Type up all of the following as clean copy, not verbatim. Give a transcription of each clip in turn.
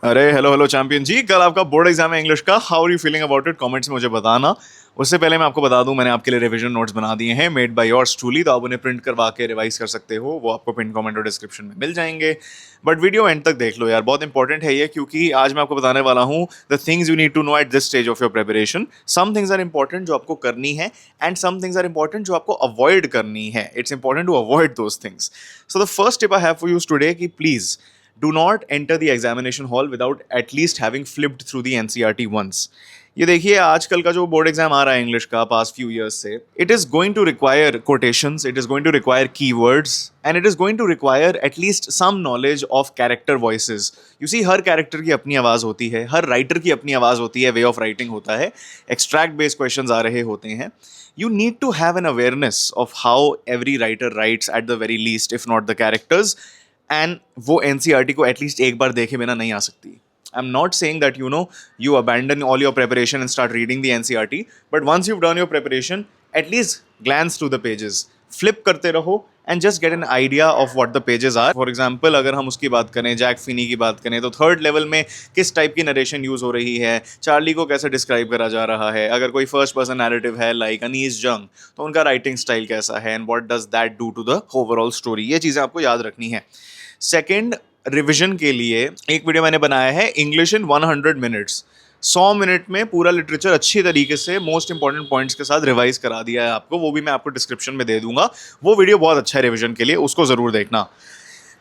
अरे hello hello champion ji, कल आपका बोर्ड एग्जाम है इंग्लिश का। How are you feeling about it? Comments में मुझे बताना। उससे पहले मैं आपको बता दूं, मैंने आपके लिए रिवीजन नोट्स बना दिए हैं, मेड बाय योर्स ट्रूली। तो आप उन्हें प्रिंट करवा के रिवाइज कर सकते हो। वो आपको पिन कमेंट और डिस्क्रिप्शन में मिल जाएंगे। बट वीडियो एंड तक देख लो यार, बहुत इंपॉर्टेंट है ये, क्योंकि आज मैं आपको बताने वाला हूं the things you need to know at this stage of your preparation. Some things are important जो आपको करनी है, and some things are important जो आपको अवॉइड करनी है। It's important to avoid those things. So the first tip I have for you today कि please do not enter the examination hall without at least having flipped through the NCERT once. ये देखिए, आजकल का जो board exam आ रहा है English का past few years से, it is going to require quotations, it is going to require keywords, and it is going to require at least some knowledge of character voices. You see, हर character की अपनी आवाज होती है, हर writer की अपनी आवाज होती है, वे ऑफ राइटिंग होता है, एक्सट्रैक्ट बेस्ड क्वेश्चंस आ रहे होते हैं। You need to have an awareness of how every writer writes at the very least, if not the characters. And वो एनसीईआरटी को एटलीस्ट एक बार देखे बिना नहीं आ सकती। I am not saying that you abandon all your preparation and start reading the NCERT, but once you done your preparation, at least glance through the pages, flip करते रहो and just get an idea of what the pages are. For example, अगर हम उसकी बात करें, Jack Finney की बात करें, तो थर्ड लेवल में किस टाइप की नरेशन यूज हो रही है, चार्ली को कैसे डिस्क्राइब करा जा रहा है। अगर कोई फर्स्ट पर्सन नैरेटिव है लाइक अनीस जंग, तो उनका राइटिंग स्टाइल कैसा है, and what does that do to the overall story. ये चीजें आपको याद रखनी है। सेकेंड, रिविजन के लिए एक वीडियो मैंने बनाया है, इंग्लिश इन 100 मिनट्स। 100 मिनट में पूरा लिटरेचर अच्छी तरीके से मोस्ट इंपॉर्टेंट पॉइंट्स के साथ रिवाइज करा दिया है आपको। वो भी मैं आपको डिस्क्रिप्शन में दे दूंगा। वो वीडियो बहुत अच्छा है रिविजन के लिए, उसको जरूर देखना।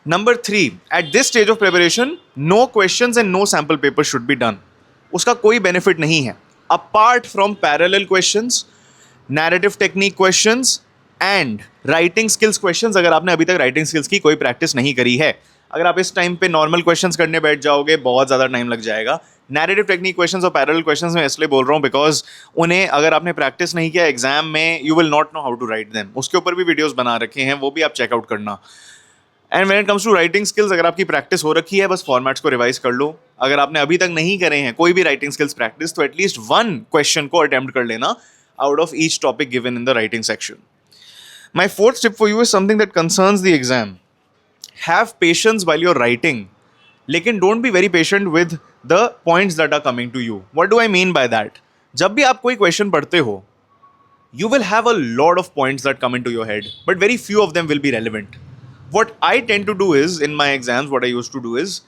Number 3, at this stage of preparation, no questions and no sample paper should be done. उसका कोई बेनिफिट नहीं है apart from parallel questions, narrative technique questions and writing skills questions. अगर आपने अभी तक राइटिंग स्किल्स की कोई प्रैक्टिस नहीं करी है, अगर आप इस टाइम पे नॉर्मल क्वेश्चंस करने बैठ जाओगे, बहुत ज़्यादा टाइम लग जाएगा। नैरेटिव टेक्निक क्वेश्चंस और पैरेलल क्वेश्चंस मैं इसलिए बोल रहा हूँ बिकॉज उन्हें अगर आपने प्रैक्टिस नहीं किया एग्जाम में, you will not know how to write them. उसके ऊपर भी वीडियोस बना रखे हैं, वो भी आप चेकआउट करना। And when it comes to writing skills, अगर आपकी प्रैक्टिस हो रखी है, बस फॉर्मेट्स को रिवाइज कर लो। अगर आपने अभी तक नहीं करे हैं कोई भी राइटिंग स्किल्स प्रैक्टिस, तो एटलीस्ट वन क्वेश्चन को अटेम्प्ट कर लेना out of each topic given in the writing section. My fourth tip for you is something that concerns the exam. Have patience while you're writing. लेकिन don't be very patient with the points that are coming to you. What do I mean by that? जब भी आप कोई question पढ़ते हो, you will have a lot of points that come into your head, but very few of them will be relevant. What I tend to do is, in my exams, what I used to do is,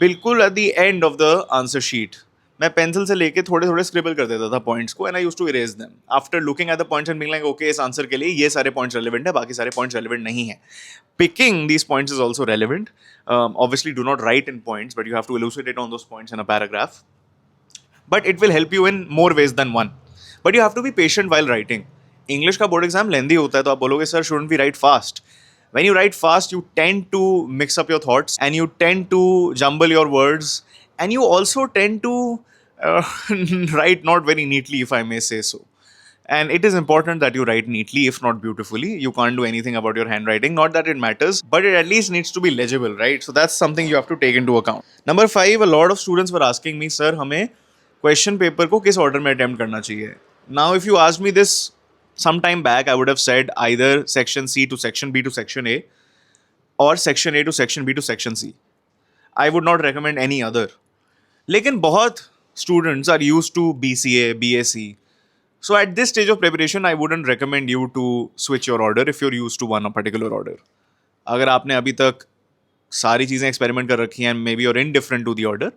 बिल्कुल at the end of the answer sheet, मैं pencil से लेके थोड़े थोड़े scribble कर देता था points को, and I used to erase them after looking at the points and being like okay, इस आंसर के लिए ये सारे पॉइंट्स रेलेवेंट है, बाकी सारे पॉइंट्स रेलेवेंट नहीं है। Picking these points is also relevant. Obviously do not write in points, but you have to elucidate on those points in a paragraph. But it will help you in more ways than one. But you have to be patient while writing. English का board exam लेंदी होता है, तो आप बोलोगे sir shouldn't we write fast? When you write fast, you tend to mix up your thoughts and you tend to jumble your words, and you also tend to write not very neatly, if I may say so. And it is important that you write neatly, if not beautifully. You can't do anything about your handwriting. Not that it matters, but it at least needs to be legible, right? So that's something you have to take into account. Number 5, a lot of students were asking me, sir, हमें question paper को किस order में attempt करना चाहिए? Now, if you asked me this some time back, I would have said either section C to section B to section A, or section A to section B to section C. I would not recommend any other. लेकिन बहुत students are used to BCA, BSc. So at this stage of preparation, I wouldn't recommend you to switch your order if you're used to one particular order. अगर आपने अभी तक सारी चीज़ें experiment कर रखी हैं, maybe you're indifferent to the order,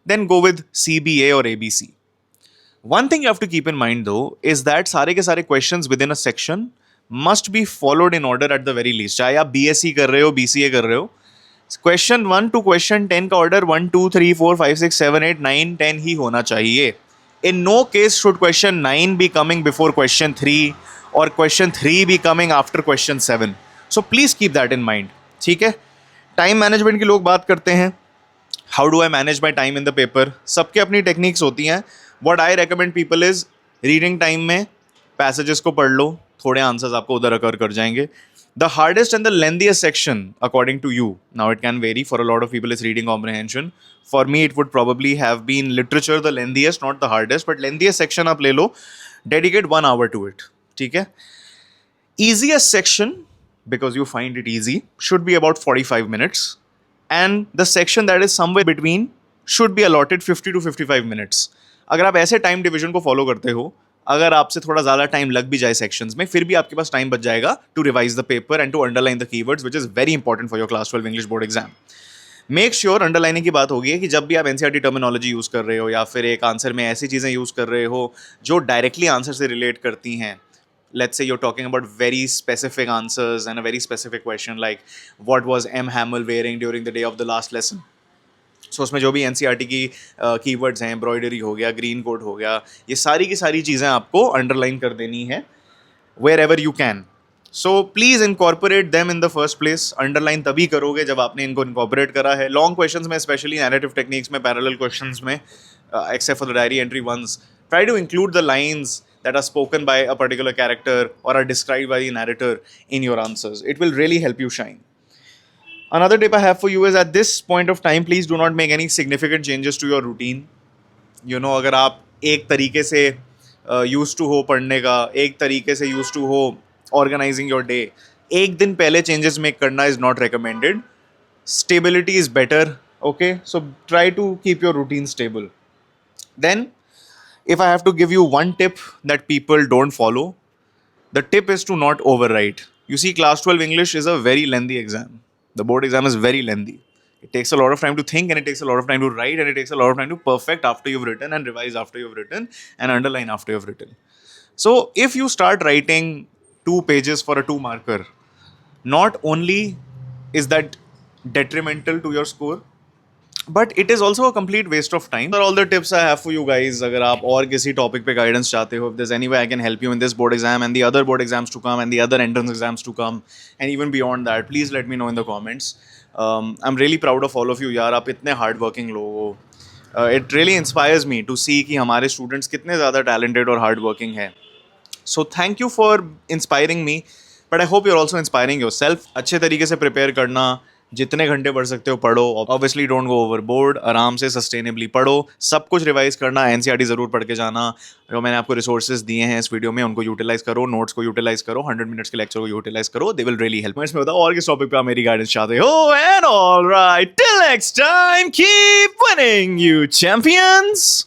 then go with CBA or ABC. One thing you have to keep in mind though is that सारे के सारे questions within a section must be followed in order at the very least. चाहे आप BSc कर रहे हो, BCA कर रहे हो, क्वेश्चन 1 टू क्वेश्चन 10 का ऑर्डर 1 2 3 4 5 6 7 8 9 10 ही होना चाहिए। In no case should question 9 be coming before question 3 और question 3 be coming after question 7। So please keep that in mind, ठीक है। टाइम मैनेजमेंट की लोग बात करते हैं, how do I manage my time in the paper. सबके अपनी टेक्निक्स होती हैं। What I recommend people is, reading time में पैसेजेस को पढ़ लो, थोड़े आंसर्स आपको उधर अकर कर जाएंगे। The hardest and the lengthiest section, according to you, now it can vary, for a lot of people it's reading comprehension. For me, it would probably have been literature, the lengthiest, not the hardest, but lengthiest section आप ले लो, dedicate 1 hour to it, ठीक है। Easiest section, because you find it easy, should be about 45 minutes. And the section that is somewhere between should be allotted 50 to 55 minutes. अगर आप ऐसे time division को follow करते हो, अगर आपसे थोड़ा ज़्यादा टाइम लग भी जाए सेक्शंस में, फिर भी आपके पास टाइम बच जाएगा to revise the paper and to underline the keywords, which is very important for your class 12 English board exam. Make sure underlining की बात होगी है कि जब भी आप एनसीईआरटी टर्मिनोलॉजी यूज़ कर रहे हो या फिर एक आंसर में ऐसी चीज़ें यूज़ कर रहे हो जो डायरेक्टली आंसर से रिलेट करती हैं. Let's say you're talking about very specific answers and a very specific question like what was M. Hamill wearing during the day of the last lesson. So उसमें जो भी एनसीईआरटी की keywords हैं, embroidery हो गया, green code हो गया, ये सारी की सारी चीज़ें आपको अंडरलाइन कर देनी है wherever you can. So please incorporate them in the first place. Underline तभी करोगे जब आपने इनको incorporate करा है. लॉन्ग क्वेश्चंस में, स्पेशली नैरेटिव टेक्निक्स में, पैरेलल क्वेश्चंस में, except for the diary entry ones, try to include the lines that are spoken by a particular character or are described by the narrator in your answers. It will really help you shine. Another tip I have for you is at this point of time, please do not make any significant changes to your routine. You know, अगर आप एक तरीके से used to हो पढ़ने का, एक तरीके से used to हो organizing your day, एक दिन पहले changes make करना is not recommended. Stability is better, okay? So try to keep your routine stable. Then, if I have to give you one tip that people don't follow, the tip is to not overwrite. You see, class 12 English is a very lengthy exam. The board exam is very lengthy. It takes a lot of time to think, and it takes a lot of time to write, and it takes a lot of time to perfect after you've written, and revise after you've written, and underline after you've written. So if you start writing 2 pages for a 2 marker, not only is that detrimental to your score, but it is also a complete waste of time. These are all the tips I have for you guys. अगर आप और किसी topic पे guidance चाहते हो, if there's any way I can help you in this board exam and the other board exams to come and the other entrance exams to come and even beyond that, please let me know in the comments. I'm really proud of all of you यार, आप इतने hard working लोग हो. It really inspires me to see कि हमारे students कितने ज़्यादा talented और hard working हैं. So thank you for inspiring me, but I hope you're also inspiring yourself. अच्छे तरीके से prepare करना, जितने घंटे पढ़ सकते हो पढ़ो. ऑब्वियसली डोंट गो ओवरबोर्ड, आराम से सस्टेनेबली पढ़ो, सब कुछ रिवाइज करना, एनसीईआरटी ज़रूर पढ़ के जाना. जो मैंने आपको रिसोर्सेज दिए हैं इस वीडियो में उनको यूटिलाइज करो, नोट्स को यूटिलाइज करो, 100 मिनट्स के लेक्चर को यूटिलाइज करो. They will really help. इसमें बताओ और किस टॉपिक पे आप मेरी गाइडेंस चाहते हो. And alright, till next time, keep winning you champions.